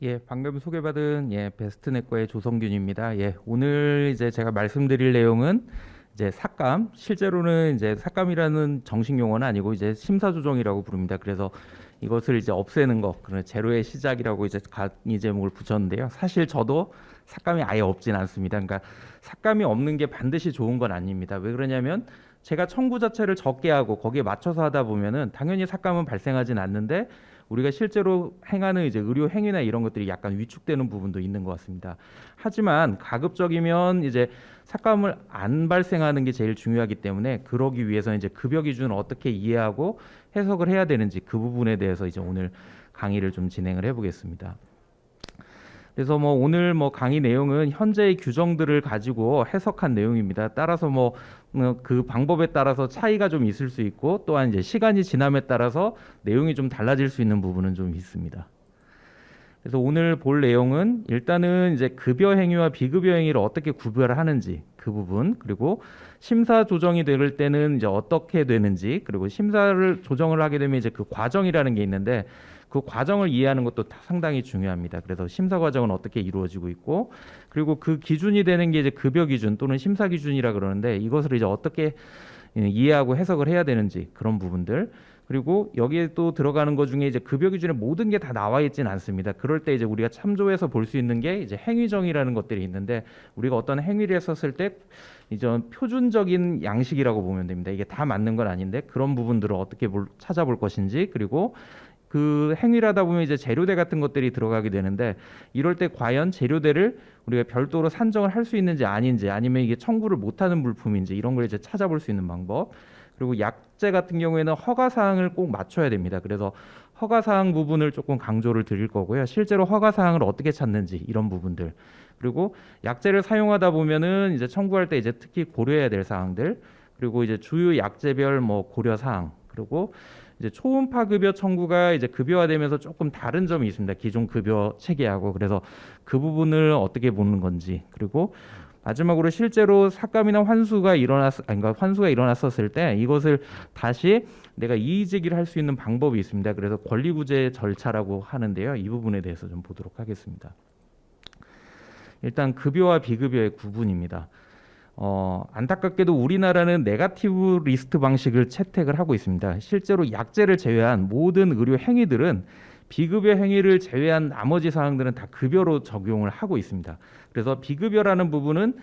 예, 방금 소개받은 베스트 내과의 조성균입니다. 오늘 이제 제가 말씀드릴 내용은 이제 삭감, 실제로는 이제 삭감이라는 정식 용어는 아니고 이제 심사조정이라고 부릅니다. 그래서 이것을 이제 없애는 것, 그런 제로의 시작이라고 이제 강의 제목을 붙였는데요. 사실 저도 삭감이 아예 없진 않습니다. 그러니까 삭감이 없는 게 반드시 좋은 건 아닙니다. 왜 그러냐면 제가 청구 자체를 적게 하고 거기에 맞춰서 하다 보면은 당연히 삭감은 발생하진 않는데 우리가 실제로 행하는 이제 의료 행위나 이런 것들이 약간 위축되는 부분도 있는 것 같습니다. 하지만 가급적이면 이제 삭감을 안 발생하는 게 제일 중요하기 때문에 그러기 위해서 이제 급여 기준을 어떻게 이해하고 해석을 해야 되는지 그 부분에 대해서 이제 오늘 강의를 좀 진행을 해보겠습니다. 그래서 오늘 강의 내용은 현재의 규정들을 가지고 해석한 내용입니다. 따라서 그 방법에 따라서 차이가 좀 있을 수 있고 또한 이제 시간이 지남에 따라서 내용이 좀 달라질 수 있는 부분은 좀 있습니다. 그래서 오늘 볼 내용은 일단은 이제 급여 행위와 비급여 행위를 어떻게 구별을 하는지 그 부분, 그리고 심사 조정이 될 때는 이제 어떻게 되는지, 그리고 심사를 조정을 하게 되면 이제 그 과정이라는 게 있는데 그 과정을 이해하는 것도 상당히 중요합니다. 그래서 심사 과정은 어떻게 이루어지고 있고, 그리고 그 기준이 되는 게 이제 급여 기준 또는 심사 기준이라 그러는데 이것을 이제 어떻게 이해하고 해석을 해야 되는지 그런 부분들, 그리고 여기에 또 들어가는 것 중에 이제 급여 기준에 모든 게 다 나와 있지는 않습니다. 그럴 때 이제 우리가 참조해서 볼 수 있는 게 이제 행위정의라는 것들이 있는데 우리가 어떤 행위를 했었을 때 이제 표준적인 양식이라고 보면 됩니다. 이게 다 맞는 건 아닌데 그런 부분들을 어떻게 찾아볼 것인지, 그리고 그 행위를 하다 보면 이제 재료대 같은 것들이 들어가게 되는데 이럴 때 과연 재료대를 우리가 별도로 산정을 할 수 있는지 아닌지, 아니면 이게 청구를 못하는 물품인지 이런 걸 이제 찾아볼 수 있는 방법, 그리고 약제 같은 경우에는 허가 사항을 꼭 맞춰야 됩니다. 그래서 허가 사항 부분을 조금 강조를 드릴 거고요. 실제로 허가 사항을 어떻게 찾는지 이런 부분들, 그리고 약제를 사용하다 보면은 이제 청구할 때 이제 특히 고려해야 될 사항들, 그리고 이제 주요 약제별 고려 사항, 그리고 이제 초음파 급여 청구가 이제 급여화되면서 조금 다른 점이 있습니다. 기존 급여 체계하고. 그래서 그 부분을 어떻게 보는 건지, 그리고 마지막으로 실제로 삭감이나 환수가 그러니까 환수가 일어났었을 때 이것을 다시 내가 이의 제기를 할 수 있는 방법이 있습니다. 그래서 권리구제 절차라고 하는데요. 이 부분에 대해서 좀 보도록 하겠습니다. 일단 급여와 비급여의 구분입니다. 안타깝게도 우리나라는 네거티브 리스트 방식을 채택을 하고 있습니다. 실제로 약제를 제외한 모든 의료 행위들은 비급여 행위를 제외한 나머지 사항들은 다 급여로 적용을 하고 있습니다. 그래서 비급여라는 부분은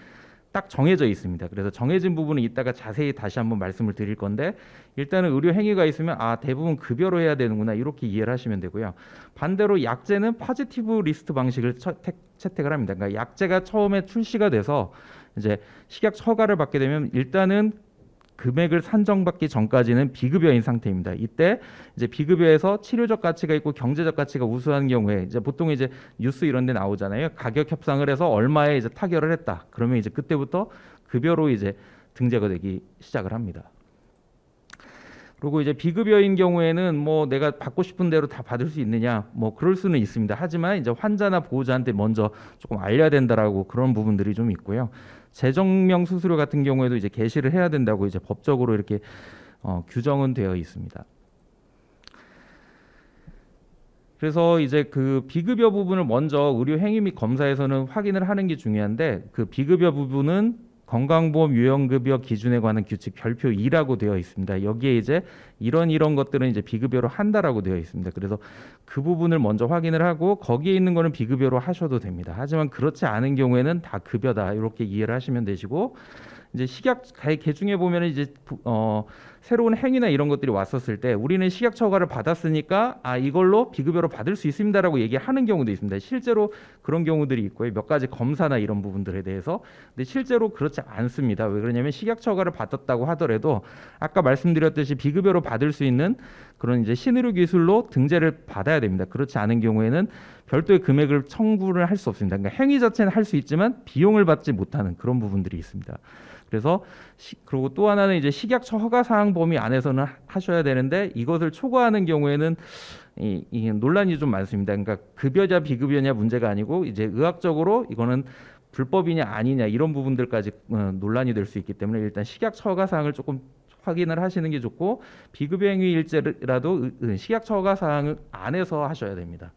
딱 정해져 있습니다. 그래서 정해진 부분은 이따가 자세히 다시 한번 말씀을 드릴 건데 일단은 의료 행위가 있으면 대부분 급여로 해야 되는구나 이렇게 이해를 하시면 되고요. 반대로 약제는 포지티브 리스트 방식을 채택을 합니다. 그러니까 약제가 처음에 출시가 돼서 이제 식약 허가를 받게 되면 일단은 금액을 산정받기 전까지는 비급여인 상태입니다. 이때 이제 비급여에서 치료적 가치가 있고 경제적 가치가 우수한 경우에 이제 보통 이제 뉴스 이런 데 나오잖아요. 가격 협상을 해서 얼마에 이제 타결을 했다. 그러면 이제 그때부터 급여로 이제 등재가 되기 시작을 합니다. 그리고 이제 비급여인 경우에는 내가 받고 싶은 대로 다 받을 수 있느냐 그럴 수는 있습니다. 하지만 이제 환자나 보호자한테 먼저 조금 알려야 된다라고 그런 부분들이 좀 있고요. 재정명 수수료 같은 경우에도 이제 게시를 해야 된다고 이제 법적으로 이렇게 규정은 되어 있습니다. 그래서 이제 그 비급여 부분을 먼저 의료 행위 및 검사에서는 확인을 하는 게 중요한데 그 비급여 부분은 건강보험 유형급여 기준에 관한 규칙 별표 2라고 되어 있습니다. 여기에 이제 이런 것들은 이제 비급여로 한다라고 되어 있습니다. 그래서 그 부분을 먼저 확인을 하고 거기에 있는 거는 비급여로 하셔도 됩니다. 하지만 그렇지 않은 경우에는 다 급여다 이렇게 이해를 하시면 되시고, 이제 식약 개중에 보면 이제 새로운 행위나 이런 것들이 왔었을 때 우리는 식약처 허가를 받았으니까 이걸로 비급여로 받을 수 있습니다라고 얘기하는 경우도 있습니다. 실제로 그런 경우들이 있고요. 몇 가지 검사나 이런 부분들에 대해서. 근데 실제로 그렇지 않습니다. 왜 그러냐면 식약처 허가를 받았다고 하더라도 아까 말씀드렸듯이 비급여로 받을 수 있는 그런 이제 신의료 기술로 등재를 받아야 됩니다. 그렇지 않은 경우에는 별도의 금액을 청구를 할 수 없습니다. 그러니까 행위 자체는 할 수 있지만 비용을 받지 못하는 그런 부분들이 있습니다. 그래서 그리고 또 하나는 이제 식약처 허가 사항 범위 안에서는 하셔야 되는데 이것을 초과하는 경우에는 이 논란이 좀 많습니다. 그러니까 급여냐 비급여냐 문제가 아니고 이제 의학적으로 이거는 불법이냐 아니냐 이런 부분들까지 논란이 될 수 있기 때문에 일단 식약처 허가 사항을 조금 확인을 하시는 게 좋고 비급여 행위일지라도 식약처 허가 사항 안에서 하셔야 됩니다.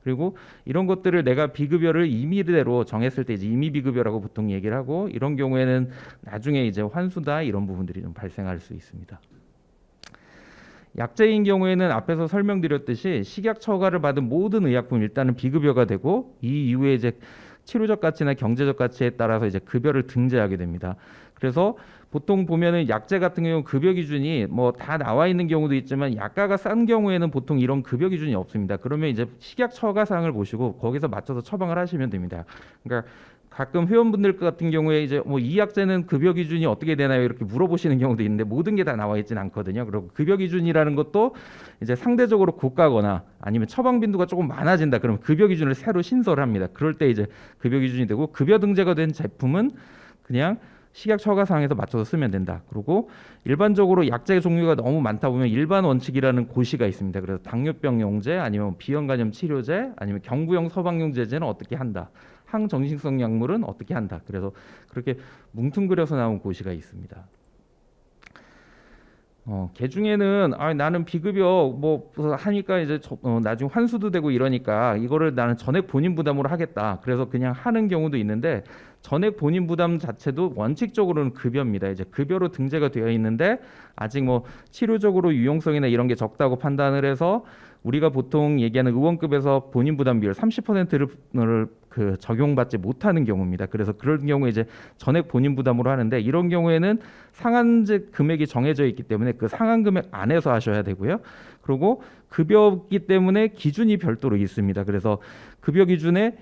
그리고 이런 것들을 내가 비급여를 임의대로 정했을 때 이제 임의 비급여라고 보통 얘기를 하고, 이런 경우에는 나중에 이제 환수다 이런 부분들이 좀 발생할 수 있습니다. 약제인 경우에는 앞에서 설명드렸듯이 식약 처가를 받은 모든 의약품 일단은 비급여가 되고, 이 이후에 이제 치료적 가치나 경제적 가치에 따라서 이제 급여를 등재하게 됩니다. 그래서 보통 보면은 약제 같은 경우 급여 기준이 뭐 다 나와 있는 경우도 있지만, 약가가 싼 경우에는 보통 이런 급여 기준이 없습니다. 그러면 이제 식약 처가상을 보시고 거기서 맞춰서 처방을 하시면 됩니다. 그러니까 가끔 회원분들 같은 경우에 이제 뭐 이 약제는 급여 기준이 어떻게 되나요? 이렇게 물어보시는 경우도 있는데, 모든 게 다 나와 있진 않거든요. 그리고 급여 기준이라는 것도 이제 상대적으로 고가거나 아니면 처방 빈도가 조금 많아진다, 그러면 급여 기준을 새로 신설합니다. 그럴 때 이제 급여 기준이 되고, 급여 등재가 된 제품은 그냥 식약 처가상에서 맞춰서 쓰면 된다. 그리고 일반적으로 약제 종류가 너무 많다 보면 일반 원칙이라는 고시가 있습니다. 그래서 당뇨병 용제, 아니면 비형 간염 치료제, 아니면 경부형 서방용 제제는 어떻게 한다, 항정신성 약물은 어떻게 한다. 그래서 그렇게 뭉뚱그려서 나온 고시가 있습니다. 걔 중에는 나는 비급여 뭐 하니까 이제 나중에 환수도 되고 이러니까 이거를 나는 전액 본인 부담으로 하겠다, 그래서 그냥 하는 경우도 있는데, 전액 본인 부담 자체도 원칙적으로는 급여입니다. 이제 급여로 등재가 되어 있는데, 아직 뭐 치료적으로 유용성이나 이런 게 적다고 판단을 해서 우리가 보통 얘기하는 의원급에서 본인 부담 비율 30%를 적용받지 못하는 경우입니다. 그래서 그런 경우에 이제 전액 본인 부담으로 하는데, 이런 경우에는 상한제 금액이 정해져 있기 때문에 그 상한 금액 안에서 하셔야 되고요. 그리고 급여기 때문에 기준이 별도로 있습니다. 그래서 급여 기준에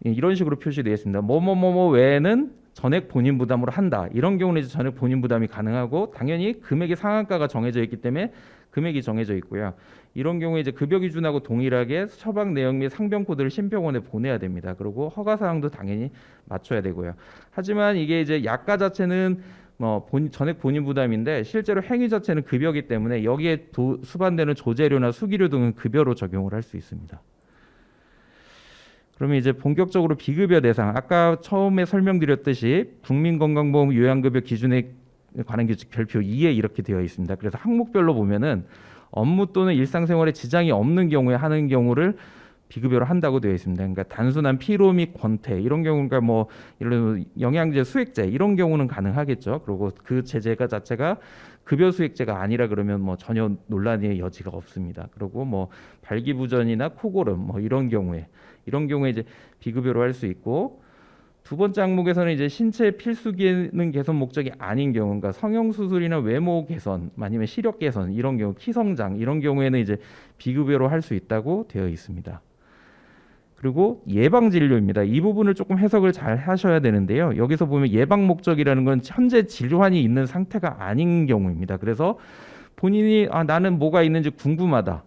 이런 식으로 표시되어 있습니다. 뭐뭐뭐뭐 외에는 전액 본인 부담으로 한다. 이런 경우는 이제 전액 본인 부담이 가능하고, 당연히 금액의 상한가가 정해져 있기 때문에 금액이 정해져 있고요. 이런 경우에 이제 급여 기준하고 동일하게 처방 내용 및 상병 코드를 심평원에 보내야 됩니다. 그리고 허가 사항도 당연히 맞춰야 되고요. 하지만 이게 이제 약가 자체는 뭐 전액 본인 부담인데, 실제로 행위 자체는 급여기 때문에 여기에 수반되는 조제료나 수기료 등은 급여로 적용을 할 수 있습니다. 그러면 이제 본격적으로 비급여 대상, 아까 처음에 설명드렸듯이 국민건강보험 요양급여 기준에 관한 규칙 별표 2에 이렇게 되어 있습니다. 그래서 항목별로 보면은 업무 또는 일상생활에 지장이 없는 경우에 하는 경우를 비급여로 한다고 되어 있습니다. 그러니까 단순한 피로 및 권태 이런 경우가 뭐 이런 영양제 수액제 이런 경우는 가능하겠죠. 그리고 그 제재가 자체가 급여 수액제가 아니라 그러면 뭐 전혀 논란의 여지가 없습니다. 그리고 뭐 발기부전이나 코고름 뭐 이런 경우에 이제 비급여로 할 수 있고, 두 번째 항목에서는 이제 신체 필수 기능 개선 목적이 아닌 경우, 그러니까 성형 수술이나 외모 개선, 아니면 시력 개선 이런 경우, 키 성장 이런 경우에는 이제 비급여로 할 수 있다고 되어 있습니다. 그리고 예방 진료입니다. 이 부분을 조금 해석을 잘 하셔야 되는데요. 여기서 보면 예방 목적이라는 건 현재 질환이 있는 상태가 아닌 경우입니다. 그래서 본인이 나는 뭐가 있는지 궁금하다,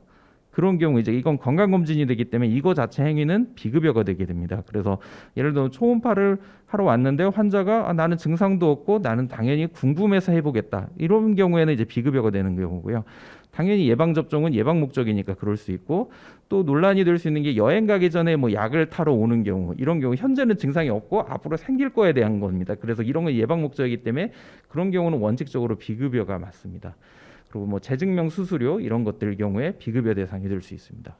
그런 경우 이제 이건 건강검진이 되기 때문에 이거 자체 행위는 비급여가 되게 됩니다. 그래서 예를 들어 초음파를 하러 왔는데 환자가 나는 증상도 없고 나는 당연히 궁금해서 해보겠다, 이런 경우에는 이제 비급여가 되는 경우고요. 당연히 예방 접종은 예방 목적이니까 그럴 수 있고, 또 논란이 될 수 있는 게 여행 가기 전에 뭐 약을 타러 오는 경우, 이런 경우 현재는 증상이 없고 앞으로 생길 거에 대한 겁니다. 그래서 이런 건 예방 목적이기 때문에 그런 경우는 원칙적으로 비급여가 맞습니다. 그리고 뭐 재증명 수수료 이런 것들 경우에 비급여 대상이 될 수 있습니다.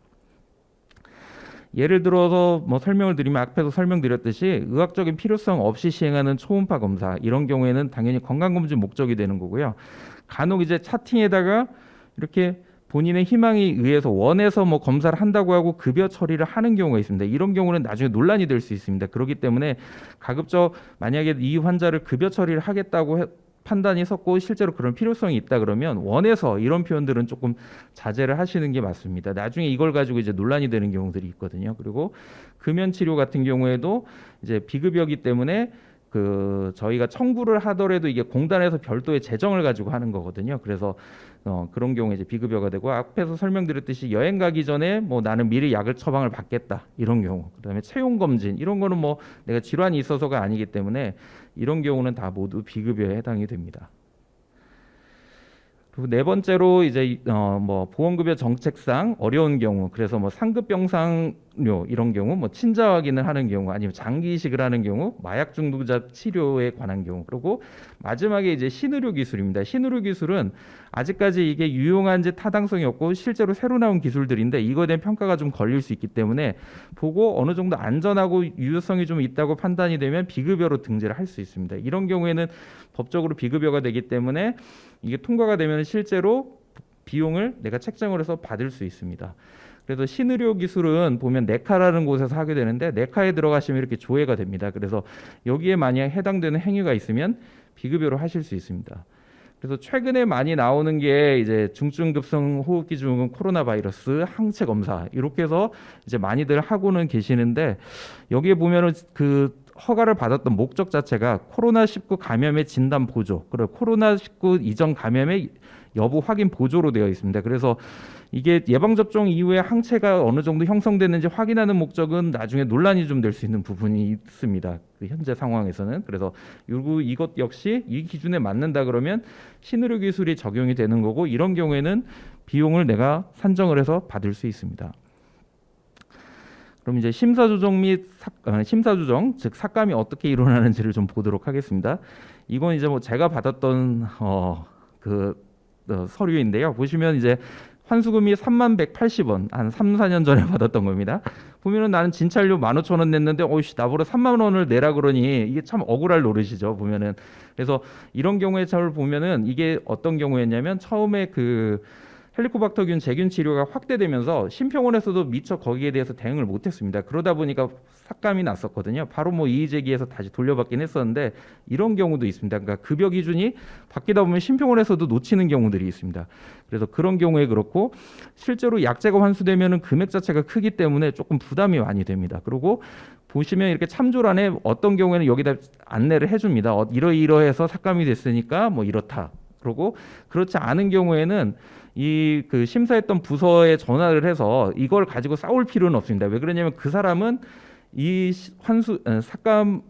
예를 들어서 뭐 설명을 드리면, 앞에서 설명드렸듯이 의학적인 필요성 없이 시행하는 초음파 검사 이런 경우에는 당연히 건강검진 목적이 되는 거고요. 간혹 이제 차팅에다가 이렇게 본인의 희망에 의해서 원해서 뭐 검사를 한다고 하고 급여 처리를 하는 경우가 있습니다. 이런 경우는 나중에 논란이 될 수 있습니다. 그렇기 때문에 가급적 만약에 이 환자를 급여 처리를 하겠다고 판단이 섰고 실제로 그런 필요성이 있다 그러면 원해서 이런 표현들은 조금 자제를 하시는 게 맞습니다. 나중에 이걸 가지고 이제 논란이 되는 경우들이 있거든요. 그리고 금연 치료 같은 경우에도 이제 비급여기 때문에 저희가 청구를 하더라도 이게 공단에서 별도의 재정을 가지고 하는 거거든요. 그래서 그런 경우에 이제 비급여가 되고, 앞에서 설명드렸듯이 여행 가기 전에 뭐 나는 미리 약을 처방을 받겠다 이런 경우, 그다음에 체온 검진 이런 거는 뭐 내가 질환이 있어서가 아니기 때문에 이런 경우는 다 모두 비급여에 해당이 됩니다. 그리고 네 번째로 이제 뭐 보험급여 정책상 어려운 경우, 그래서 뭐 상급병상료 이런 경우, 뭐 친자 확인을 하는 경우, 아니면 장기 이식을 하는 경우, 마약 중독자 치료에 관한 경우, 그리고 마지막에 이제 신의료 기술입니다. 신의료 기술은 아직까지 이게 유용한지 타당성이 없고 실제로 새로 나온 기술들인데 이거에 대한 평가가 좀 걸릴 수 있기 때문에 보고 어느 정도 안전하고 유효성이 좀 있다고 판단이 되면 비급여로 등재를 할 수 있습니다. 이런 경우에는 법적으로 비급여가 되기 때문에 이게 통과가 되면 실제로 비용을 내가 책정을 해서 받을 수 있습니다. 그래서 신의료 기술은 보면 네카라는 곳에서 하게 되는데 네카에 들어가시면 이렇게 조회가 됩니다. 그래서 여기에 만약 해당되는 행위가 있으면 비급여로 하실 수 있습니다. 그래서 최근에 많이 나오는 게 이제 중증급성 호흡기 증후군 코로나 바이러스 항체 검사 이렇게 해서 이제 많이들 하고는 계시는데 여기에 보면은 그 허가를 받았던 목적 자체가 코로나19 감염의 진단 보조, 그리고 코로나19 이전 감염의 여부 확인 보조로 되어 있습니다. 그래서 이게 예방접종 이후에 항체가 어느 정도 형성됐는지 확인하는 목적은 나중에 논란이 좀 될 수 있는 부분이 있습니다. 그 현재 상황에서는. 그래서 이것 역시 이 기준에 맞는다 그러면 신의료 기술이 적용이 되는 거고 이런 경우에는 비용을 내가 산정을 해서 받을 수 있습니다. 그럼 이제 심사조정 심사조정 즉 삭감이 어떻게 일어나는지를 좀 보도록 하겠습니다. 이건 이제 뭐 제가 받았던 서류인데요. 보시면 이제 환수금이 3180원 한 3, 4년 전에 받았던 겁니다. 보면은 나는 진찰료 15,000원 냈는데 어이씨 나보러 3만 원을 내라 그러니 이게 참 억울할 노릇이죠. 보면은 그래서 이런 경우에 잘 보면은 이게 어떤 경우였냐면 처음에 그 헬리코박터균 제균 치료가 확대되면서 심평원에서도 미처 거기에 대해서 대응을 못했습니다. 그러다 보니까 삭감이 났었거든요. 바로 뭐 이의 제기해서 다시 돌려받긴 했었는데 이런 경우도 있습니다. 그러니까 급여 기준이 바뀌다 보면 심평원에서도 놓치는 경우들이 있습니다. 그래서 그런 경우에 그렇고 실제로 약제가 환수되면은 금액 자체가 크기 때문에 조금 부담이 많이 됩니다. 그리고 보시면 이렇게 참조란에 어떤 경우에는 여기다 안내를 해줍니다. 이러이러해서 삭감이 됐으니까 뭐 이렇다. 그리고 그렇지 않은 경우에는 이 그 심사했던 부서에 전화를 해서 이걸 가지고 싸울 필요는 없습니다. 왜 그러냐면 그 사람은 이 삭감을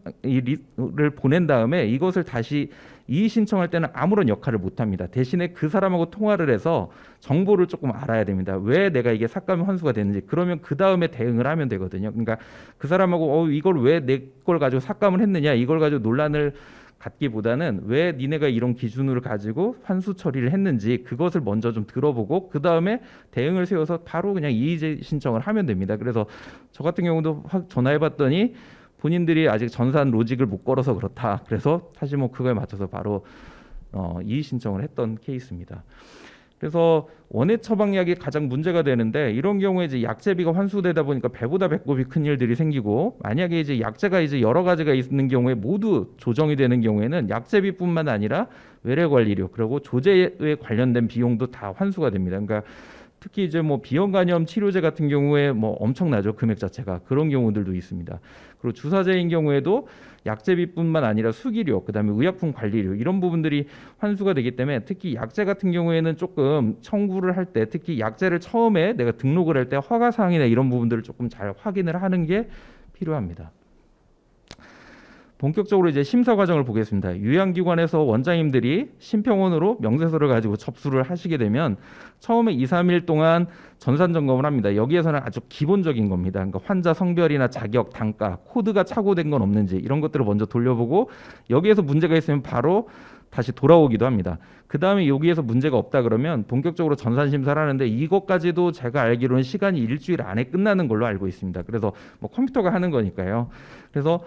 보낸 다음에 이것을 다시 이의 신청할 때는 아무런 역할을 못 합니다. 대신에 그 사람하고 통화를 해서 정보를 조금 알아야 됩니다. 왜 내가 이게 삭감 환수가 됐는지. 그러면 그 다음에 대응을 하면 되거든요. 그러니까 그 사람하고 이걸 왜 내 걸 가지고 삭감을 했느냐 이걸 가지고 논란을 갖기보다는 왜 니네가 이런 기준을 가지고 환수 처리를 했는지 그것을 먼저 좀 들어보고 그 다음에 대응을 세워서 바로 그냥 이의 신청을 하면 됩니다. 그래서 저 같은 경우도 확 전화해봤더니 본인들이 아직 전산 로직을 못 걸어서 그렇다. 그래서 사실 뭐 그거에 맞춰서 바로 이의 신청을 했던 케이스입니다. 그래서 원해 처방약이 가장 문제가 되는데 이런 경우에 이제 약제비가 환수되다 보니까 배보다 배꼽이 큰 일들이 생기고 만약에 이제 약제가 이제 여러 가지가 있는 경우에 모두 조정이 되는 경우에는 약제비뿐만 아니라 외래 관리료 그리고 조제에 관련된 비용도 다 환수가 됩니다. 그러니까 특히 이제 뭐 비형 간염 치료제 같은 경우에 뭐 엄청나죠. 금액 자체가. 그런 경우들도 있습니다. 그리고 주사제인 경우에도 약제비뿐만 아니라 수기료, 그다음에 의약품 관리료 이런 부분들이 환수가 되기 때문에 특히 약제 같은 경우에는 조금 청구를 할 때 특히 약제를 처음에 내가 등록을 할 때 허가 사항이나 이런 부분들을 조금 잘 확인을 하는 게 필요합니다. 본격적으로 이제 심사 과정을 보겠습니다. 요양기관에서 원장님들이 심평원으로 명세서를 가지고 접수를 하시게 되면 처음에 2, 3일 동안 전산 점검을 합니다. 여기에서는 아주 기본적인 겁니다. 그러니까 환자 성별이나 자격, 단가, 코드가 착오된 건 없는지 이런 것들을 먼저 돌려보고 여기에서 문제가 있으면 바로 다시 돌아오기도 합니다. 그 다음에 여기에서 문제가 없다 그러면 본격적으로 전산 심사를 하는데 이것까지도 제가 알기로는 시간이 일주일 안에 끝나는 걸로 알고 있습니다. 그래서 뭐 컴퓨터가 하는 거니까요. 그래서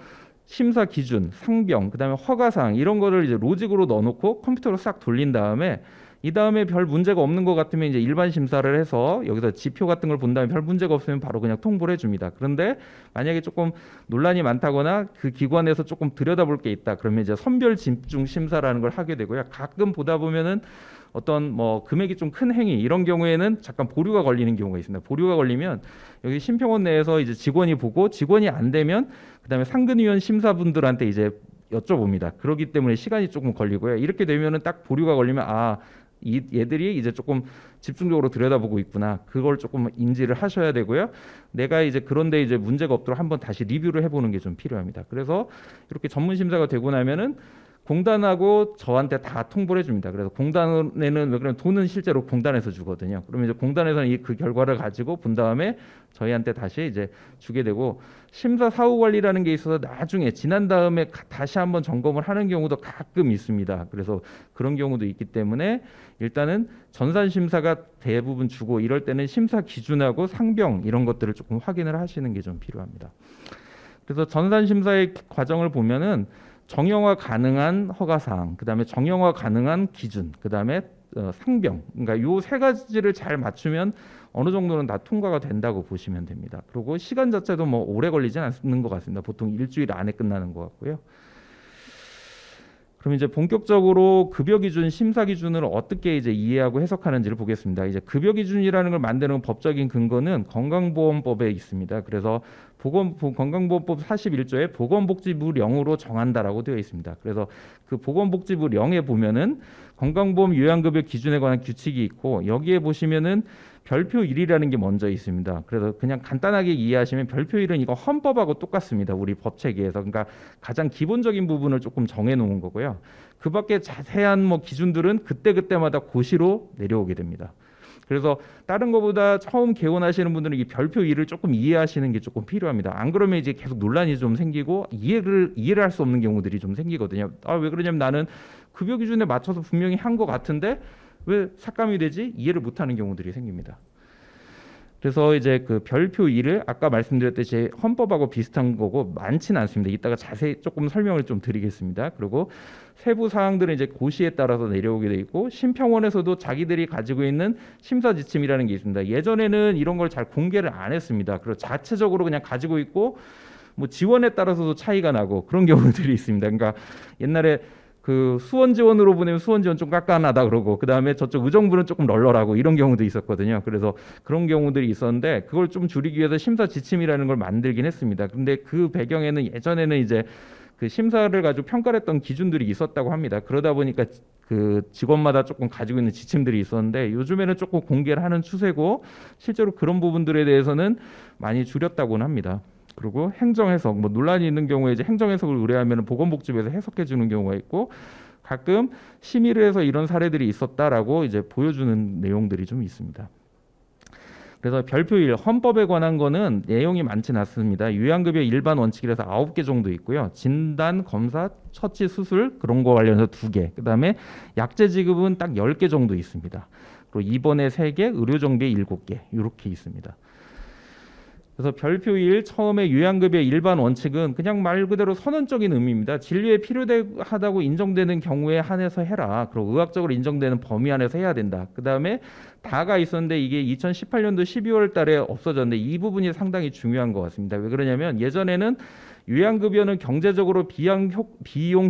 심사 기준, 상병, 그다음에 허가사항 이런 거를 이제 로직으로 넣어놓고 컴퓨터로 싹 돌린 다음에 이 다음에 별 문제가 없는 것 같으면 이제 일반 심사를 해서 여기서 지표 같은 걸 본 다음에 별 문제가 없으면 바로 그냥 통보를 해줍니다. 그런데 만약에 조금 논란이 많다거나 그 기관에서 조금 들여다볼 게 있다 그러면 이제 선별 집중 심사라는 걸 하게 되고요. 가끔 보다 보면은 어떤 뭐 금액이 좀 큰 행위 이런 경우에는 잠깐 보류가 걸리는 경우가 있습니다. 보류가 걸리면 여기 심평원 내에서 이제 직원이 보고 직원이 안 되면 그다음에 상근위원 심사분들한테 이제 여쭤봅니다. 그렇기 때문에 시간이 조금 걸리고요. 이렇게 되면은 딱 보류가 걸리면 얘들이 이제 조금 집중적으로 들여다보고 있구나. 그걸 조금 인지를 하셔야 되고요. 내가 이제 그런데 이제 문제가 없도록 한번 다시 리뷰를 해보는 게 좀 필요합니다. 그래서 이렇게 전문 심사가 되고 나면은 공단하고 저한테 다 통보를 해줍니다. 그래서 공단에는 왜 그러면 돈은 실제로 공단에서 주거든요. 그러면 이제 공단에서는 그 결과를 가지고 본 다음에 저희한테 다시 이제 주게 되고, 심사 사후 관리라는 게 있어서 나중에 지난 다음에 다시 한번 점검을 하는 경우도 가끔 있습니다. 그래서 그런 경우도 있기 때문에 일단은 전산 심사가 대부분 주고, 이럴 때는 심사 기준하고 상병 이런 것들을 조금 확인을 하시는 게 좀 필요합니다. 그래서 전산 심사의 과정을 보면은 정형화 가능한 허가사항, 그다음에 정형화 가능한 기준, 그다음에 상병, 그러니까 요 세 가지를 잘 맞추면 어느 정도는 다 통과가 된다고 보시면 됩니다. 그리고 시간 자체도 뭐 오래 걸리진 않는 것 같습니다. 보통 일주일 안에 끝나는 것 같고요. 그럼 이제 본격적으로 급여 기준, 심사 기준을 어떻게 이제 이해하고 해석하는지를 보겠습니다. 이제 급여 기준이라는 걸 만드는 법적인 근거는 건강보험법에 있습니다. 그래서 건강보험법 41조에 보건복지부령으로 정한다라고 되어 있습니다. 그래서 그 보건복지부령에 보면은 건강보험 요양급여 기준에 관한 규칙이 있고, 여기에 보시면은 별표 1이라는 게 먼저 있습니다. 그래서 그냥 간단하게 이해하시면 별표 1은 이거 헌법하고 똑같습니다. 우리 법 체계에서. 그러니까 가장 기본적인 부분을 조금 정해 놓은 거고요. 그 밖에 자세한 뭐 기준들은 그때그때마다 고시로 내려오게 됩니다. 그래서 다른 것보다 처음 개원하시는 분들은 이 별표 1을 조금 이해하시는 게 조금 필요합니다. 안 그러면 이제 계속 논란이 좀 생기고 이해를 할 수 없는 경우들이 좀 생기거든요. 왜 그러냐면 나는 급여 기준에 맞춰서 분명히 한 것 같은데 왜 삭감이 되지? 이해를 못하는 경우들이 생깁니다. 그래서 이제 그 별표 1을 아까 말씀드렸듯이 헌법하고 비슷한 거고 많지는 않습니다. 이따가 자세히 조금 설명을 좀 드리겠습니다. 그리고 세부 사항들은 이제 고시에 따라서 내려오게 돼 있고, 심평원에서도 자기들이 가지고 있는 심사 지침이라는 게 있습니다. 예전에는 이런 걸 잘 공개를 안 했습니다. 그리고 자체적으로 그냥 가지고 있고, 뭐 지원에 따라서도 차이가 나고 그런 경우들이 있습니다. 그러니까 옛날에 그 수원 지원으로 보내면 수원 지원 좀 깐깐하다 그러고, 그 다음에 저쪽 의정부는 조금 널널하고 이런 경우도 있었거든요. 그래서 그런 경우들이 있었는데 그걸 좀 줄이기 위해서 심사 지침이라는 걸 만들긴 했습니다. 근데 그 배경에는 예전에는 이제 그 심사를 가지고 평가를 했던 기준들이 있었다고 합니다. 그러다 보니까 그 직원마다 조금 가지고 있는 지침들이 있었는데 요즘에는 조금 공개를 하는 추세고, 실제로 그런 부분들에 대해서는 많이 줄였다고는 합니다. 그리고 행정해석, 뭐 논란이 있는 경우에 이제 행정해석을 의뢰하면 보건복지부에서 해석해 주는 경우가 있고, 가끔 심의를 해서 이런 사례들이 있었다라고 이제 보여주는 내용들이 좀 있습니다. 그래서 별표 1, 헌법에 관한 거는 내용이 많지는 않습니다. 요양급여 일반 원칙이라서 9개 정도 있고요. 진단, 검사, 처치, 수술 그런 거 관련해서 2개, 그다음에 약제 지급은 딱 10개 정도 있습니다. 그리고 입원에 3개, 의료정비에 7개 이렇게 있습니다. 그래서 별표 1 처음에 요양급여 일반 원칙은 그냥 말 그대로 선언적인 의미입니다. 진료에 필요하다고 인정되는 경우에 한해서 해라. 그리고 의학적으로 인정되는 범위 안에서 해야 된다. 그 다음에 다가 있었는데 이게 2018년도 12월 달에 없어졌는데 이 부분이 상당히 중요한 것 같습니다. 왜 그러냐면 예전에는 요양급여는 경제적으로 비용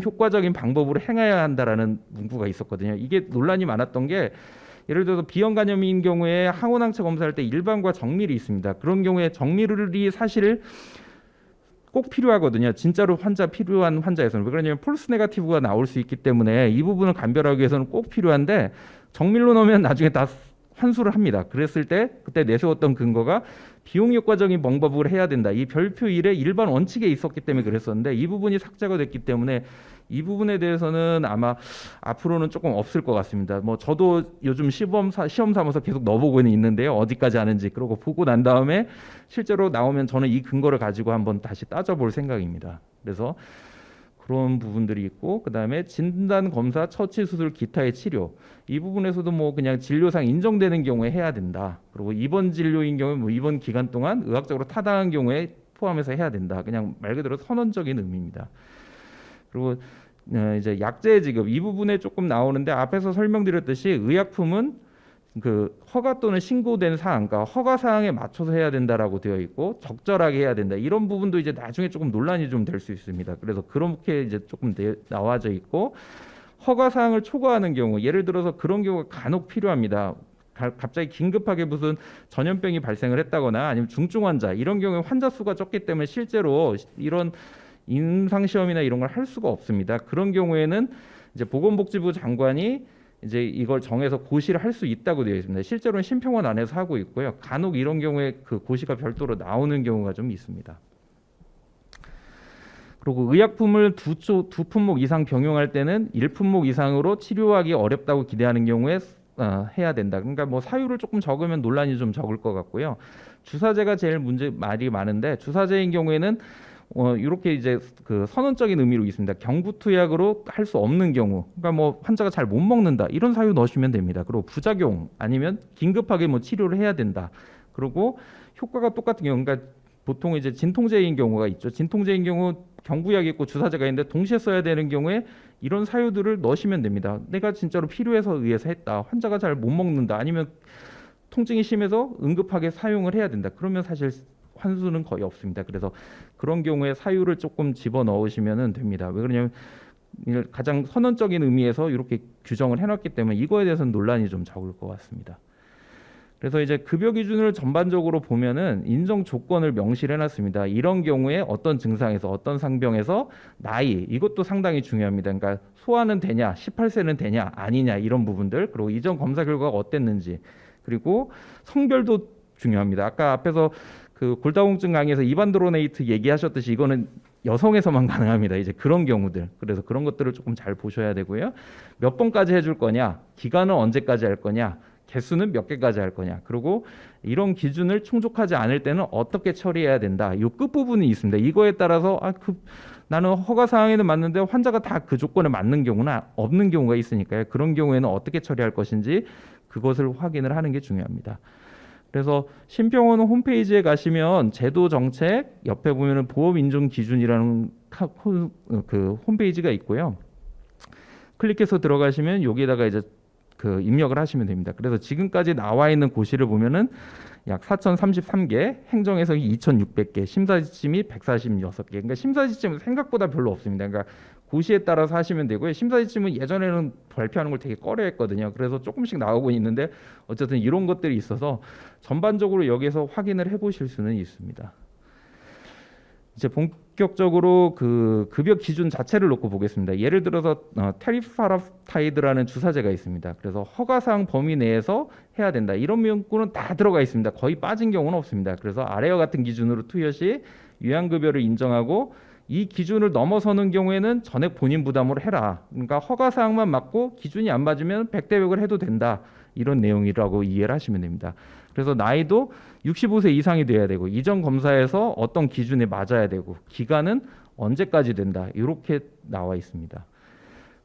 효과적인 방법으로 행해야 한다라는 문구가 있었거든요. 이게 논란이 많았던 게, 예를 들어서 비형 간염인 경우에 항원항체 검사할 때 일반과 정밀이 있습니다. 그런 경우에 정밀이 사실 꼭 필요하거든요. 진짜로 필요한 환자에서는. 왜 그러냐면 폴스 네거티브가 나올 수 있기 때문에 이 부분을 감별하기 위해서는 꼭 필요한데, 정밀로 넣으면 나중에 다 환수를 합니다. 그랬을 때 그때 내세웠던 근거가 비용 효과적인 방법으로 해야 된다. 이 별표 1의 일반 원칙에 있었기 때문에 그랬었는데, 이 부분이 삭제가 됐기 때문에 이 부분에 대해서는 아마 앞으로는 조금 없을 것 같습니다. 뭐 저도 요즘 시험 삼아서 계속 넣어보고는 있는데요. 어디까지 하는지. 그러고 보고 난 다음에 실제로 나오면 저는 이 근거를 가지고 한번 다시 따져볼 생각입니다. 그래서 그런 부분들이 있고, 그다음에 진단, 검사, 처치, 수술, 기타의 치료, 이 부분에서도 뭐 그냥 진료상 인정되는 경우에 해야 된다. 그리고 입원 진료인 경우에 뭐 입원 기간 동안 의학적으로 타당한 경우에 포함해서 해야 된다. 그냥 말 그대로 선언적인 의미입니다. 그리고 이제 약제 지급 이 부분에 조금 나오는데, 앞에서 설명드렸듯이 의약품은 그 허가 또는 신고된 사항, 그러니까 허가 사항에 맞춰서 해야 된다라고 되어 있고, 적절하게 해야 된다. 이런 부분도 이제 나중에 조금 논란이 좀 될 수 있습니다. 그래서 그렇게 이제 조금 나와져 있고, 허가 사항을 초과하는 경우, 예를 들어서 그런 경우가 간혹 필요합니다. 갑자기 긴급하게 무슨 전염병이 발생을 했다거나 아니면 중증 환자, 이런 경우에 환자 수가 적기 때문에 실제로 이런 임상 시험이나 이런 걸 할 수가 없습니다. 그런 경우에는 이제 보건복지부 장관이 이제 이걸 정해서 고시를 할 수 있다고 되어 있습니다. 실제로는 심평원 안에서 하고 있고요. 간혹 이런 경우에 그 고시가 별도로 나오는 경우가 좀 있습니다. 그리고 의약품을 두 품목 이상 병용할 때는 1품목 이상으로 치료하기 어렵다고 기대하는 경우에 해야 된다. 그러니까 뭐 사유를 조금 적으면 논란이 좀 적을 것 같고요. 주사제가 제일 말이 많은데, 주사제인 경우에는 이렇게 이제 그 선언적인 의미로 있습니다. 경구투약으로 할 수 없는 경우, 그러니까 뭐 환자가 잘 못 먹는다, 이런 사유 넣으시면 됩니다. 그리고 부작용 아니면 긴급하게 뭐 치료를 해야 된다. 그리고 효과가 똑같은 경우, 그러니까 보통 이제 진통제인 경우가 있죠. 진통제인 경우 경구약이 있고 주사제가 있는데 동시에 써야 되는 경우에 이런 사유들을 넣으시면 됩니다. 내가 진짜로 필요해서 의해서 했다, 환자가 잘 못 먹는다, 아니면 통증이 심해서 응급하게 사용을 해야 된다, 그러면 사실 환수는 거의 없습니다. 그래서 그런 경우에 사유를 조금 집어 넣으시면 됩니다. 왜 그러냐면 가장 선언적인 의미에서 이렇게 규정을 해놨기 때문에 이거에 대해서는 논란이 좀 적을 것 같습니다. 그래서 이제 급여 기준을 전반적으로 보면은 인정 조건을 명시를 해놨습니다. 이런 경우에 어떤 증상에서 어떤 상병에서 나이, 이것도 상당히 중요합니다. 그러니까 소화는 되냐, 18세는 되냐 아니냐, 이런 부분들, 그리고 이전 검사 결과가 어땠는지, 그리고 성별도 중요합니다. 아까 앞에서 그 골다공증 강의에서 이반드로네이트 얘기하셨듯이 이거는 여성에서만 가능합니다. 이제 그런 경우들, 그래서 그런 것들을 조금 잘 보셔야 되고요. 몇 번까지 해줄 거냐, 기간은 언제까지 할 거냐, 개수는 몇 개까지 할 거냐, 그리고 이런 기준을 충족하지 않을 때는 어떻게 처리해야 된다, 이 끝부분이 있습니다. 이거에 따라서 나는 허가 사항에는 맞는데 환자가 다 그 조건에 맞는 경우는 없는 경우가 있으니까요. 그런 경우에는 어떻게 처리할 것인지 그것을 확인을 하는 게 중요합니다. 그래서 심평원 홈페이지에 가시면 제도 정책 옆에 보면은 보험 인증 기준이라는 그 홈페이지가 있고요. 클릭해서 들어가시면 여기에다가 이제 그 입력을 하시면 됩니다. 그래서 지금까지 나와 있는 고시를 보면은 약 4,033개, 행정해석이 2,600개, 심사지침이 146개. 그러니까 심사지침은 생각보다 별로 없습니다. 그러니까 고시에 따라서 하시면 되고요. 심사지침은 예전에는 발표하는 걸 되게 꺼려했거든요. 그래서 조금씩 나오고 있는데 어쨌든 이런 것들이 있어서 전반적으로 여기서 확인을 해보실 수는 있습니다. 이제 본격적으로 그 급여 기준 자체를 놓고 보겠습니다. 예를 들어서 테리파라타이드라는 주사제가 있습니다. 그래서 허가사항 범위 내에서 해야 된다, 이런 문구는 다 들어가 있습니다. 거의 빠진 경우는 없습니다. 그래서 아래와 같은 기준으로 투여 시 요양급여를 인정하고, 이 기준을 넘어서는 경우에는 전액 본인 부담으로 해라. 그러니까 허가사항만 맞고 기준이 안 맞으면 100대 100을 해도 된다, 이런 내용이라고 이해를 하시면 됩니다. 그래서 나이도 65세 이상이 돼야 되고, 이전 검사에서 어떤 기준에 맞아야 되고, 기간은 언제까지 된다, 이렇게 나와 있습니다.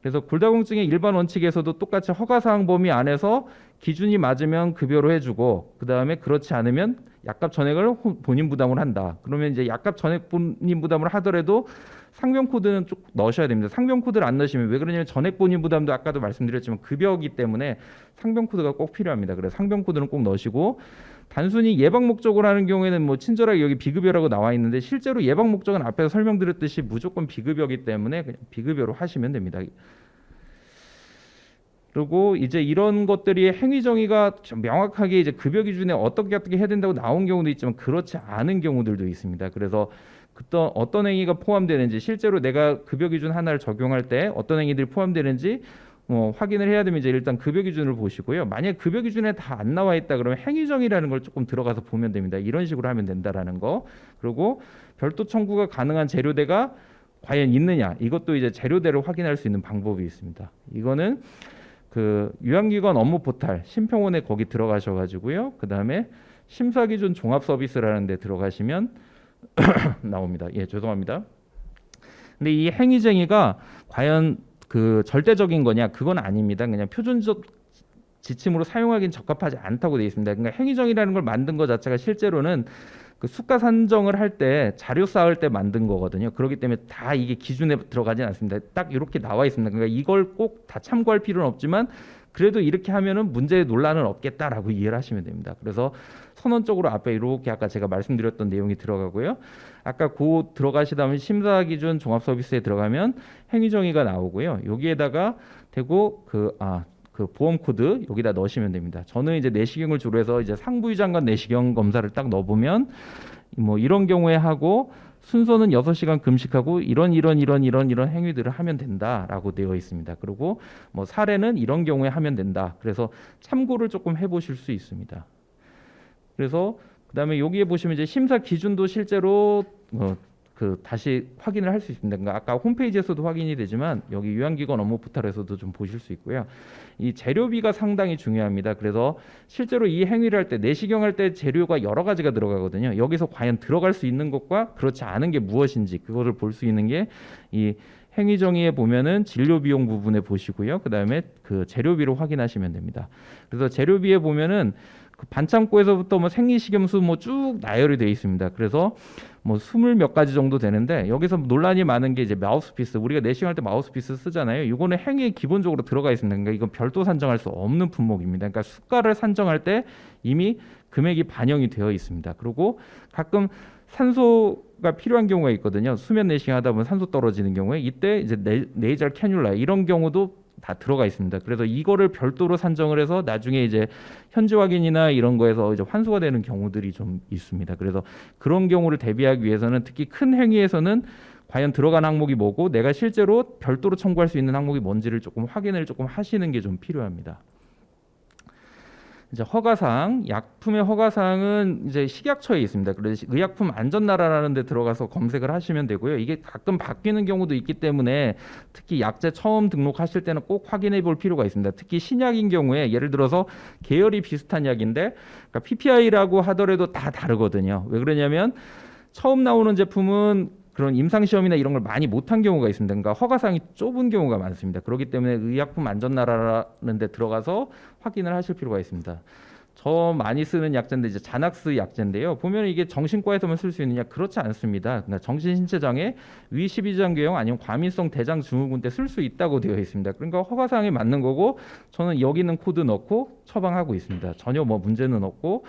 그래서 골다공증의 일반 원칙에서도 똑같이 허가사항 범위 안에서 기준이 맞으면 급여로 해주고, 그 다음에 그렇지 않으면 약값 전액을 본인 부담을 한다. 그러면 이제 약값 전액 본인 부담을 하더라도 상병 코드는 쭉 넣으셔야 됩니다. 상병 코드를 안 넣으시면, 왜 그러냐면 전액 본인 부담도 아까도 말씀드렸지만 급여이기 때문에 상병 코드가 꼭 필요합니다. 그래서 상병 코드는 꼭 넣으시고, 단순히 예방 목적으로 하는 경우에는 뭐 친절하게 여기 비급여라고 나와 있는데, 실제로 예방 목적은 앞에서 설명드렸듯이 무조건 비급여이기 때문에 그냥 비급여로 하시면 됩니다. 그리고 이제 이런 것들이 행위 정의가 좀 명확하게 이제 급여 기준에 어떻게 해야 된다고 나온 경우도 있지만 그렇지 않은 경우들도 있습니다. 그래서 어떤 행위가 포함되는지, 실제로 내가 급여 기준 하나를 적용할 때 어떤 행위들이 포함되는지 확인을 해야 되면 이제 일단 급여 기준을 보시고요. 만약 급여 기준에 다 안 나와 있다 그러면 행위정의라는 걸 조금 들어가서 보면 됩니다. 이런 식으로 하면 된다라는 거. 그리고 별도 청구가 가능한 재료대가 과연 있느냐, 이것도 이제 재료대를 확인할 수 있는 방법이 있습니다. 이거는 그 요양기관 업무 포탈 심평원에 거기 들어가셔가지고요. 그 다음에 심사기준 종합서비스라는 데 들어가시면 나옵니다. 예, 죄송합니다. 근데 이 행위쟁의가 과연 그 절대적인 거냐, 그건 아닙니다. 그냥 표준적 지침으로 사용하기는 적합하지 않다고 되어 있습니다. 그러니까 행위정의라는 걸 만든 것 자체가 실제로는 그 수가 산정을 할 때 자료 쌓을 때 만든 거거든요. 그렇기 때문에 다 이게 기준에 들어가진 않습니다. 딱 이렇게 나와 있습니다. 그러니까 이걸 꼭 다 참고할 필요는 없지만 그래도 이렇게 하면은 문제의 논란은 없겠다라고 이해를 하시면 됩니다. 그래서 선언적으로 앞에 이렇게 아까 제가 말씀드렸던 내용이 들어가고요. 아까 그 들어가시다면 심사기준 종합서비스에 들어가면 행위정의가 나오고요. 여기에다가 대고 그 보험 코드 여기다 넣으시면 됩니다. 저는 이제 내시경을 주로 해서 이제 상부위장 간 내시경 검사를 딱 넣어보면 뭐 이런 경우에 하고 순서는 6시간 금식하고 이런 행위들을 하면 된다라고 되어 있습니다. 그리고 뭐 사례는 이런 경우에 하면 된다. 그래서 참고를 조금 해보실 수 있습니다. 그래서 그다음에 여기에 보시면 이제 심사 기준도 실제로 다시 확인을 할 수 있습니다. 그러니까 아까 홈페이지에서도 확인이 되지만 여기 요양기관 업무 포털에서도 좀 보실 수 있고요. 이 재료비가 상당히 중요합니다. 그래서 실제로 이 행위를 할 때 내시경 할 때 재료가 여러 가지가 들어가거든요. 여기서 과연 들어갈 수 있는 것과 그렇지 않은 게 무엇인지 그것을 볼 수 있는 게 이 행위 정의에 보면은 진료 비용 부분에 보시고요. 그다음에 그 재료비로 확인하시면 됩니다. 그래서 재료비에 보면은 그 반창고에서부터 뭐 생리식염수 뭐 쭉 나열이 되어 있습니다. 그래서 뭐 20몇 가지 정도 되는데 여기서 논란이 많은 게 이제 마우스피스, 우리가 내시경할 때 마우스피스 쓰잖아요. 이거는 행위에 기본적으로 들어가 있습니다. 그러니까 이건 별도 산정할 수 없는 품목입니다. 그러니까 수가를 산정할 때 이미 금액이 반영이 되어 있습니다. 그리고 가끔 산소가 필요한 경우가 있거든요. 수면 내시경 하다 보면 산소 떨어지는 경우에 이때 이제 네이절 캐뉼라 이런 경우도 다 들어가 있습니다. 그래서 이거를 별도로 산정을 해서 나중에 이제 현지 확인이나 이런 거에서 이제 환수가 되는 경우들이 좀 있습니다. 그래서 그런 경우를 대비하기 위해서는 특히 큰 행위에서는 과연 들어간 항목이 뭐고 내가 실제로 별도로 청구할 수 있는 항목이 뭔지를 조금 확인을 조금 하시는 게 좀 필요합니다. 이제 허가사항, 약품의 허가사항은 이제 식약처에 있습니다. 그래서 의약품 안전나라라는 데 들어가서 검색을 하시면 되고요. 이게 가끔 바뀌는 경우도 있기 때문에 특히 약제 처음 등록하실 때는 꼭 확인해 볼 필요가 있습니다. 특히 신약인 경우에 예를 들어서 계열이 비슷한 약인데 그러니까 PPI라고 하더라도 다 다르거든요. 왜 그러냐면 처음 나오는 제품은 그런 임상시험이나 이런 걸 많이 못한 경우가 있습니다. 그러니까 허가사항이 좁은 경우가 많습니다. 그렇기 때문에 의약품 안전나라라는 데 들어가서 확인을 하실 필요가 있습니다. 저 많이 쓰는 약제인데 이제 자낙스 약제인데요. 보면 이게 정신과에서만 쓸 수 있느냐? 그렇지 않습니다. 그러니까 정신신체장애, 위12장교형 아니면 과민성 대장 증후군 때 쓸 수 있다고 되어 있습니다. 그러니까 허가사항에 맞는 거고 저는 여기 있는 코드 넣고 처방하고 있습니다. 전혀 뭐 문제는 없고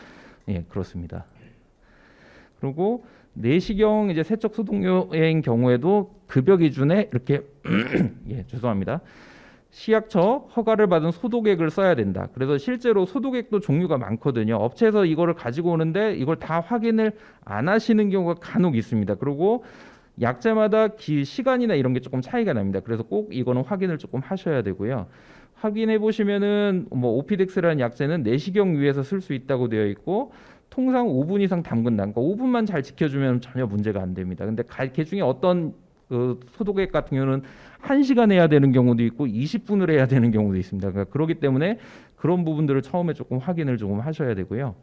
예, 그렇습니다. 그리고 내시경 이제 세척 소독료인 경우에도 급여 기준에 이렇게 예, 죄송합니다. 식약처 허가를 받은 소독액을 써야 된다. 그래서 실제로 소독액도 종류가 많거든요. 업체에서 이거를 가지고 오는데 이걸 다 확인을 안 하시는 경우가 간혹 있습니다. 그리고 약제마다 시간이나 이런 게 조금 차이가 납니다. 그래서 꼭 이거는 확인을 조금 하셔야 되고요. 확인해 보시면은 뭐 오피덱스라는 약제는 내시경 위에서 쓸 수 있다고 되어 있고 통상 5분 이상 담근다. 그러니까 5분만 잘 지켜주면 전혀 문제가 안 됩니다. 근데 그 중에 어떤 그 소독액 같은 경우는 1시간 해야 되는 경우도 있고 20분을 해야 되는 경우도 있습니다. 그러니까 그렇기 때문에 그런 부분들을 처음에 조금 확인을 조금 하셔야 되고요.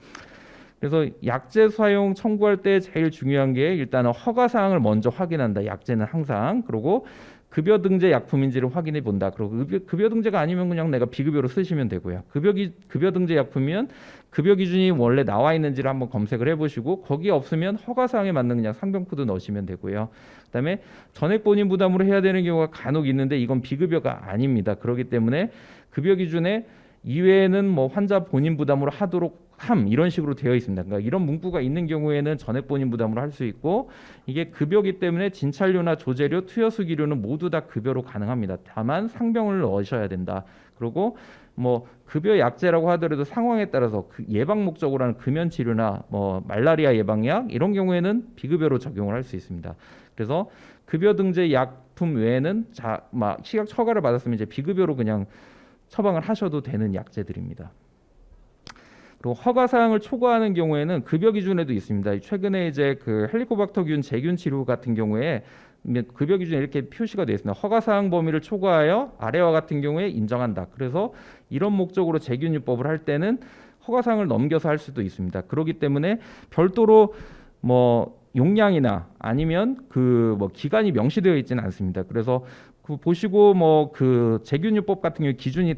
그래서 약제 사용 청구할 때 제일 중요한 게 일단은 허가 사항을 먼저 확인한다. 약제는 항상. 그리고 급여 등재 약품인지를 확인해 본다. 그리고 급여 등재가 아니면 그냥 내가 비급여로 쓰시면 되고요. 급여 등재 약품이면 급여 기준이 원래 나와 있는지를 한번 검색을 해보시고 거기 없으면 허가 사항에 맞는 그냥 상병 코드 넣으시면 되고요. 그다음에 전액 본인 부담으로 해야 되는 경우가 간혹 있는데 이건 비급여가 아닙니다. 그렇기 때문에 급여 기준에 이외에는 뭐 환자 본인 부담으로 하도록 이런 식으로 되어 있습니다. 그러니까 이런 문구가 있는 경우에는 전액 본인 부담으로 할 수 있고 이게 급여기 때문에 진찰료나 조제료, 투여수기료는 모두 다 급여로 가능합니다. 다만 상병을 넣으셔야 된다. 그리고 뭐 급여 약제라고 하더라도 상황에 따라서 그 예방 목적으로 하는 금연 치료나 뭐 말라리아 예방약 이런 경우에는 비급여로 적용을 할 수 있습니다. 그래서 급여 등재 약품 외에는 식약 허가를 받았으면 이제 비급여로 그냥 처방을 하셔도 되는 약제들입니다. 그리고 허가 사항을 초과하는 경우에는 급여 기준에도 있습니다. 최근에 이제 그 헬리코박터균 제균 치료 같은 경우에 급여 기준에 이렇게 표시가 되어 있습니다. 허가 사항 범위를 초과하여 아래와 같은 경우에 인정한다. 그래서 이런 목적으로 제균요법을 할 때는 허가 사항을 넘겨서 할 수도 있습니다. 그렇기 때문에 별도로 뭐 용량이나 아니면 그 뭐 기간이 명시되어 있지는 않습니다. 그래서 그 보시고 뭐 그 제균요법 같은 경우 기준이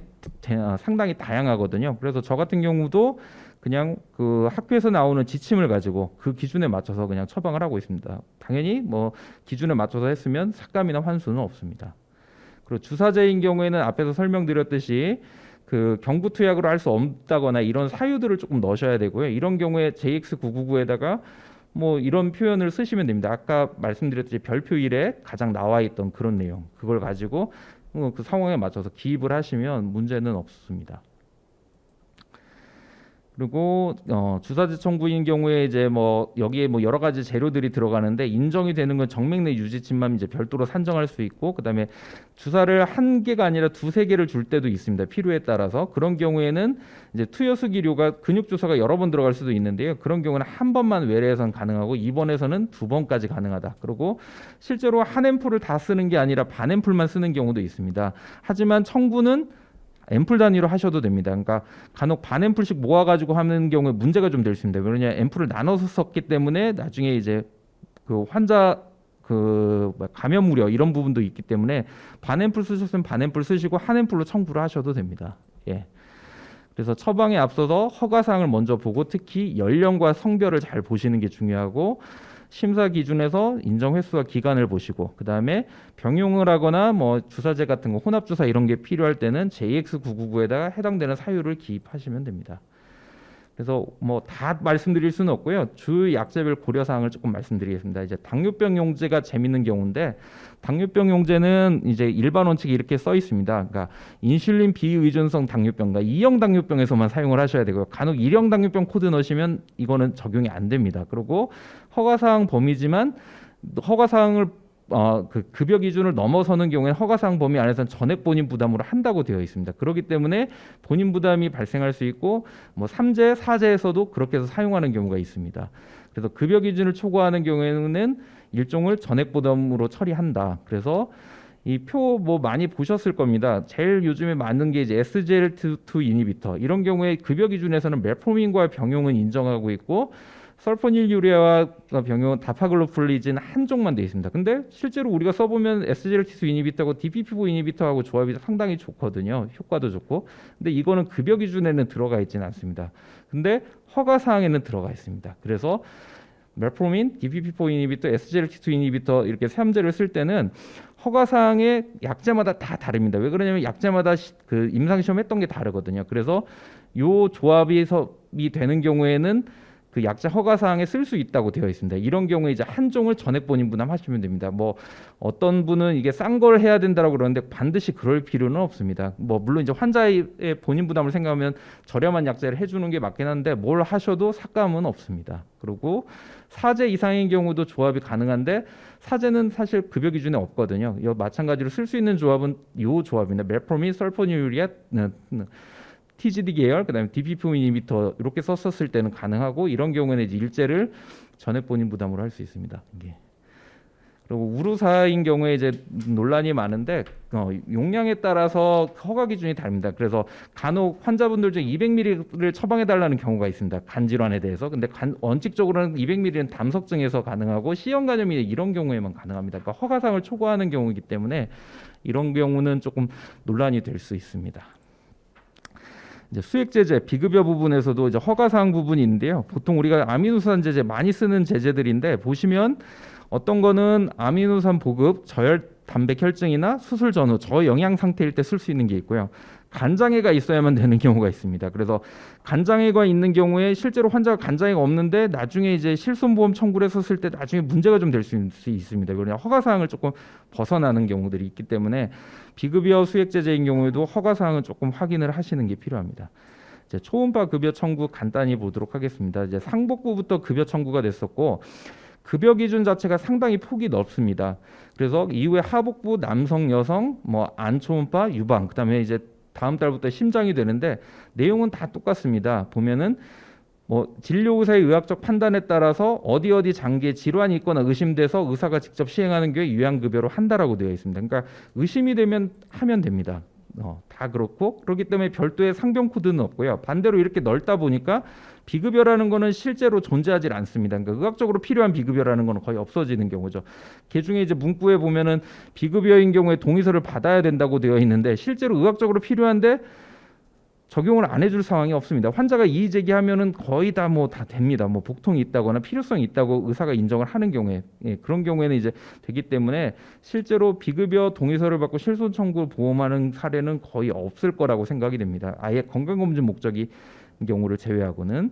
상당히 다양하거든요. 그래서 저 같은 경우도 그냥 그 학교에서 나오는 지침을 가지고 그 기준에 맞춰서 그냥 처방을 하고 있습니다. 당연히 뭐 기준에 맞춰서 했으면 삭감이나 환수는 없습니다. 그리고 주사제인 경우에는 앞에서 설명드렸듯이 그 경부 투약으로 할 수 없다거나 이런 사유들을 조금 넣으셔야 되고요. 이런 경우에 JX999에다가 뭐 이런 표현을 쓰시면 됩니다. 아까 말씀드렸듯이 별표 1에 가장 나와 있던 그런 내용 그걸 가지고 그 상황에 맞춰서 기입을 하시면 문제는 없습니다. 그리고 주사제 청구인 경우에 이제 뭐 여기에 뭐 여러 가지 재료들이 들어가는데 인정이 되는 건 정맥 내 유지침만 이제 별도로 산정할 수 있고, 그다음에 주사를 한 개가 아니라 두세 개를 줄 때도 있습니다. 필요에 따라서. 그런 경우에는 이제 투여수기료가 근육 주사가 여러 번 들어갈 수도 있는데요. 그런 경우는 한 번만 외래에선 가능하고 입원에서는 두 번까지 가능하다. 그리고 실제로 한 앰플을 다 쓰는 게 아니라 반 앰플만 쓰는 경우도 있습니다. 하지만 청구는 앰플 단위로 하셔도 됩니다. 그러니까 간혹 반 앰플씩 모아가지고 하는 경우에 문제가 좀 될 수 있습니다. 왜냐 앰플을 나눠서 썼기 때문에 나중에 이제 그 환자 그 감염 우려 이런 부분도 있기 때문에 반 앰플 쓰셨으면 반 앰플 쓰시고 한 앰플로 청구를 하셔도 됩니다. 예. 그래서 처방에 앞서서 허가 사항을 먼저 보고 특히 연령과 성별을 잘 보시는 게 중요하고, 심사 기준에서 인정 횟수와 기간을 보시고, 그 다음에 병용을 하거나 뭐 주사제 같은 거 혼합 주사 이런 게 필요할 때는 JX999에다가 해당되는 사유를 기입하시면 됩니다. 그래서 뭐 다 말씀드릴 수는 없고요. 주 약제별 고려 사항을 조금 말씀드리겠습니다. 이제 당뇨병 용제가 재밌는 경우인데, 당뇨병 용제는 이제 일반 원칙이 이렇게 써 있습니다. 그러니까 인슐린 비의존성 당뇨병과 2형 당뇨병에서만 사용을 하셔야 되고요. 간혹 1형 당뇨병 코드 넣으시면 이거는 적용이 안 됩니다. 그리고 허가 사항 범위지만 허가 사항을 그 급여 기준을 넘어서는 경우에 허가사항 범위 안에서는 전액 본인 부담으로 한다고 되어 있습니다. 그렇기 때문에 본인 부담이 발생할 수 있고 뭐 3제, 4제에서도 그렇게 해서 사용하는 경우가 있습니다. 그래서 급여 기준을 초과하는 경우에는 일종을 전액 부담으로 처리한다. 그래서 이 표 뭐 많이 보셨을 겁니다. 제일 요즘에 많은 게 이제 SGLT2 이니비터 이런 경우에 급여 기준에서는 메프로민과 병용은 인정하고 있고, 설포닐유레아와 병용은 다파글로플리진 한 종만 되어 있습니다. 근데 실제로 우리가 써보면 SGLT2 이니비터하고 DPP4 이니비터하고 조합이 상당히 좋거든요. 효과도 좋고. 근데 이거는 급여 기준에는 들어가 있지는 않습니다. 근데 허가 사항에는 들어가 있습니다. 그래서 메프로민, DPP4 이니비터, SGLT2 이니비터 이렇게 3제를 쓸 때는 허가 사항의 약제마다 다 다릅니다. 왜 그러냐면 약제마다 그 임상 시험 했던 게 다르거든요. 그래서 요 조합이 되는 경우에는 그 약제 허가 사항에 쓸 수 있다고 되어 있습니다. 이런 경우에 이제 한 종을 전액 본인 부담하시면 됩니다. 뭐 어떤 분은 이게 싼 걸 해야 된다라고 그러는데 반드시 그럴 필요는 없습니다. 뭐 물론 이제 환자의 본인 부담을 생각하면 저렴한 약제를 해주는 게 맞긴 한데 뭘 하셔도 삭감은 없습니다. 그리고 4제 이상인 경우도 조합이 가능한데 4제는 사실 급여 기준에 없거든요. 이 마찬가지로 쓸 수 있는 조합은 이 조합입니다. 메프로민, 설포니유리아, TGD 계열, 그다음에 DPP4 이니비터 이렇게 썼었을 때는 가능하고, 이런 경우에는 이제 일제를 전액 본인 부담으로 할 수 있습니다. 이게. 그리고 우루사인 경우에 이제 논란이 많은데 용량에 따라서 허가 기준이 다릅니다. 그래서 간혹 환자분들 중에 200ml를 처방해 달라는 경우가 있습니다. 간 질환에 대해서. 근데 원칙적으로는 200ml는 담석증에서 가능하고 C형 간염이 이런 경우에만 가능합니다. 그러니까 허가상을 초과하는 경우이기 때문에 이런 경우는 조금 논란이 될 수 있습니다. 이제 수액 제제, 비급여 부분에서도 이제 허가사항 부분이 있는데요. 보통 우리가 아미노산 제제 많이 쓰는 제제들인데 보시면 어떤 거는 아미노산 보급, 저혈 단백 혈증이나 수술 전후 저영양 상태일 때 쓸 수 있는 게 있고요. 간장애가 있어야만 되는 경우가 있습니다. 그래서 간장애가 있는 경우에 실제로 환자가 간장애가 없는데 나중에 이제 실손보험 청구를 했었을 때 나중에 문제가 좀 될 수 있습니다. 그러냐 허가사항을 조금 벗어나는 경우들이 있기 때문에 비급여 수액제제인 경우에도 허가사항은 조금 확인을 하시는 게 필요합니다. 이제 초음파 급여 청구 간단히 보도록 하겠습니다. 이제 상복부부터 급여 청구가 됐었고 급여 기준 자체가 상당히 폭이 넓습니다. 그래서 이후에 하복부, 남성, 여성, 뭐 안초음파, 유방, 그다음에 이제 다음 달부터 심장이 되는데 내용은 다 똑같습니다. 보면은 뭐 진료 의사의 의학적 판단에 따라서 어디 장기에 질환이 있거나 의심돼서 의사가 직접 시행하는 게 요양급여로 한다라고 되어 있습니다. 그러니까 의심이 되면 하면 됩니다. 다 그렇고 그렇기 때문에 별도의 상병 코드는 없고요. 반대로 이렇게 넓다 보니까 비급여라는 거는 실제로 존재하지 않습니다. 그러니까 의학적으로 필요한 비급여라는 거는 거의 없어지는 경우죠. 개중에 이제 문구에 보면은 비급여인 경우에 동의서를 받아야 된다고 되어 있는데 실제로 의학적으로 필요한데 적용을 안 해줄 상황이 없습니다. 환자가 이의 제기하면은 거의 다 됩니다. 뭐 복통이 있다거나 필요성이 있다고 의사가 인정을 하는 경우에 그런 경우에는 이제 되기 때문에 실제로 비급여 동의서를 받고 실손 청구 보험하는 사례는 거의 없을 거라고 생각이 됩니다. 아예 건강검진 목적이 경우를 제외하고는.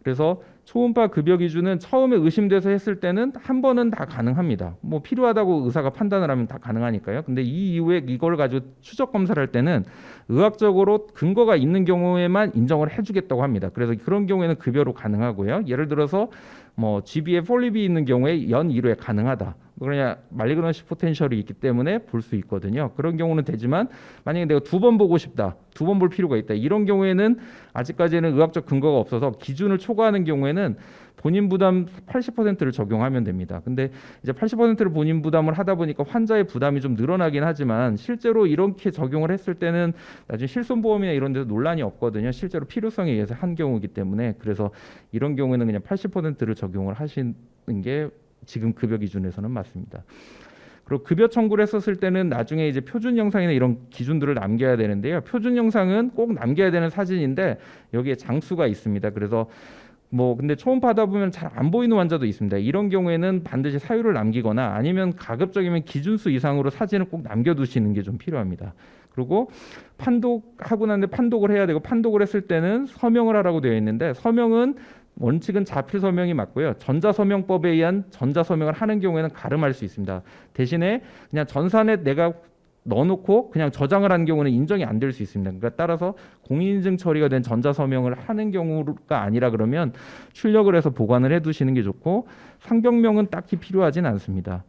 그래서 초음파 급여 기준은 처음에 의심돼서 했을 때는 한 번은 다 가능합니다. 뭐 필요하다고 의사가 판단을 하면 다 가능하니까요. 근데 이 이후에 이걸 가지고 추적 검사를 할 때는 의학적으로 근거가 있는 경우에만 인정을 해주겠다고 합니다. 그래서 그런 경우에는 급여로 가능하고요. 예를 들어서 뭐 GB에 폴립이 있는 경우에 연 1회 가능하다. 그러냐 말리그넌시 포텐셜이 있기 때문에 볼 수 있거든요. 그런 경우는 되지만 만약에 내가 두 번 보고 싶다, 두 번 볼 필요가 있다. 이런 경우에는 아직까지는 의학적 근거가 없어서 기준을 초과하는 경우에는 본인 부담 80%를 적용하면 됩니다. 근데 이제 80%를 본인 부담을 하다 보니까 환자의 부담이 좀 늘어나긴 하지만 실제로 이렇게 적용을 했을 때는 나중에 실손보험이나 이런 데서 논란이 없거든요. 실제로 필요성에 의해서 한 경우이기 때문에 그래서 이런 경우에는 그냥 80%를 적용을 하시는 게 지금 급여 기준에서는 맞습니다. 그리고 급여 청구를 했었을 때는 나중에 이제 표준 영상이나 이런 기준들을 남겨야 되는데요. 표준 영상은 꼭 남겨야 되는 사진인데 여기에 장수가 있습니다. 그래서 뭐 근데 초음파다 보면 잘 안 보이는 환자도 있습니다. 이런 경우에는 반드시 사유를 남기거나 아니면 가급적이면 기준수 이상으로 사진을 꼭 남겨두시는 게 좀 필요합니다. 그리고 판독하고 난데 판독을 해야 되고 판독을 했을 때는 서명을 하라고 되어 있는데 서명은 원칙은 자필 서명이 맞고요. 전자서명법에 의한 전자서명을 하는 경우에는 가름할 수 있습니다. 대신에 그냥 전산에 내가 넣어놓고 그냥 저장을 한 경우는 인정이 안 될 수 있습니다. 그러니까 따라서 공인인증 처리가 된 전자서명을 하는 경우가 아니라 그러면 출력을 해서 보관을 해두시는 게 좋고 상병명은 딱히 필요하진 않습니다.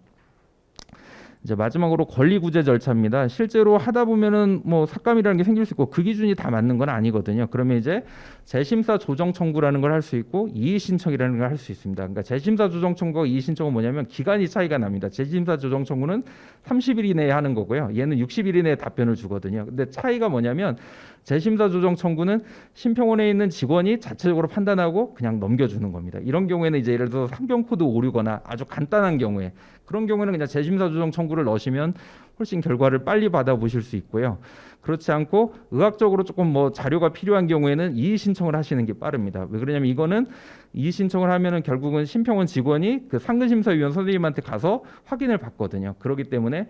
이제 마지막으로 권리구제 절차입니다. 실제로 하다 보면은 뭐 삭감이라는 게 생길 수 있고 그 기준이 다 맞는 건 아니거든요. 그러면 이제 재심사 조정 청구라는 걸 할 수 있고 이의 신청이라는 걸 할 수 있습니다. 그러니까 재심사 조정 청구와 이의 신청은 뭐냐면 기간이 차이가 납니다. 재심사 조정 청구는 30일 이내에 하는 거고요. 얘는 60일 이내에 답변을 주거든요. 근데 차이가 뭐냐면 재심사 조정 청구는 심평원에 있는 직원이 자체적으로 판단하고 그냥 넘겨주는 겁니다. 이런 경우에는 이제 예를 들어서 상병 코드 오류거나 아주 간단한 경우에 그런 경우에는 그냥 재심사 조정 청구를 넣으시면 훨씬 결과를 빨리 받아보실 수 있고요. 그렇지 않고 의학적으로 조금 뭐 자료가 필요한 경우에는 이의 신청을 하시는 게 빠릅니다. 왜 그러냐면 이거는 이의 신청을 하면은 결국은 심평원 직원이 그 상근심사위원 선생님한테 가서 확인을 받거든요. 그렇기 때문에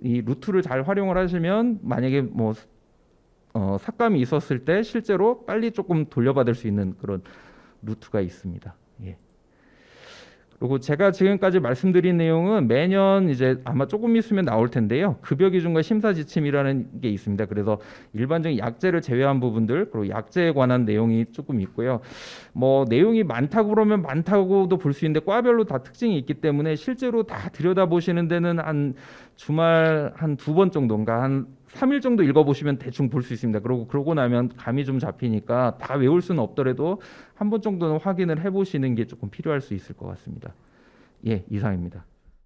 이 루트를 잘 활용을 하시면 만약에 뭐 삭감이 있었을 때 실제로 빨리 조금 돌려받을 수 있는 그런 루트가 있습니다. 예. 그리고 제가 지금까지 말씀드린 내용은 매년 이제 아마 조금 있으면 나올 텐데요. 급여 기준과 심사 지침이라는 게 있습니다. 그래서 일반적인 약제를 제외한 부분들 그리고 약제에 관한 내용이 조금 있고요. 뭐 내용이 많다고 그러면 많다고도 볼 수 있는데 과별로 다 특징이 있기 때문에 실제로 다 들여다보시는 데는 한 주말 한 2번 정도인가 한 3일 정도 읽어보시면 대충 볼 수 있습니다. 그러고 나면 감이 좀 잡히니까 다 외울 수는 없더라도 한 번 정도는 확인을 해보시는 게 조금 필요할 수 있을 것 같습니다. 예, 이상입니다.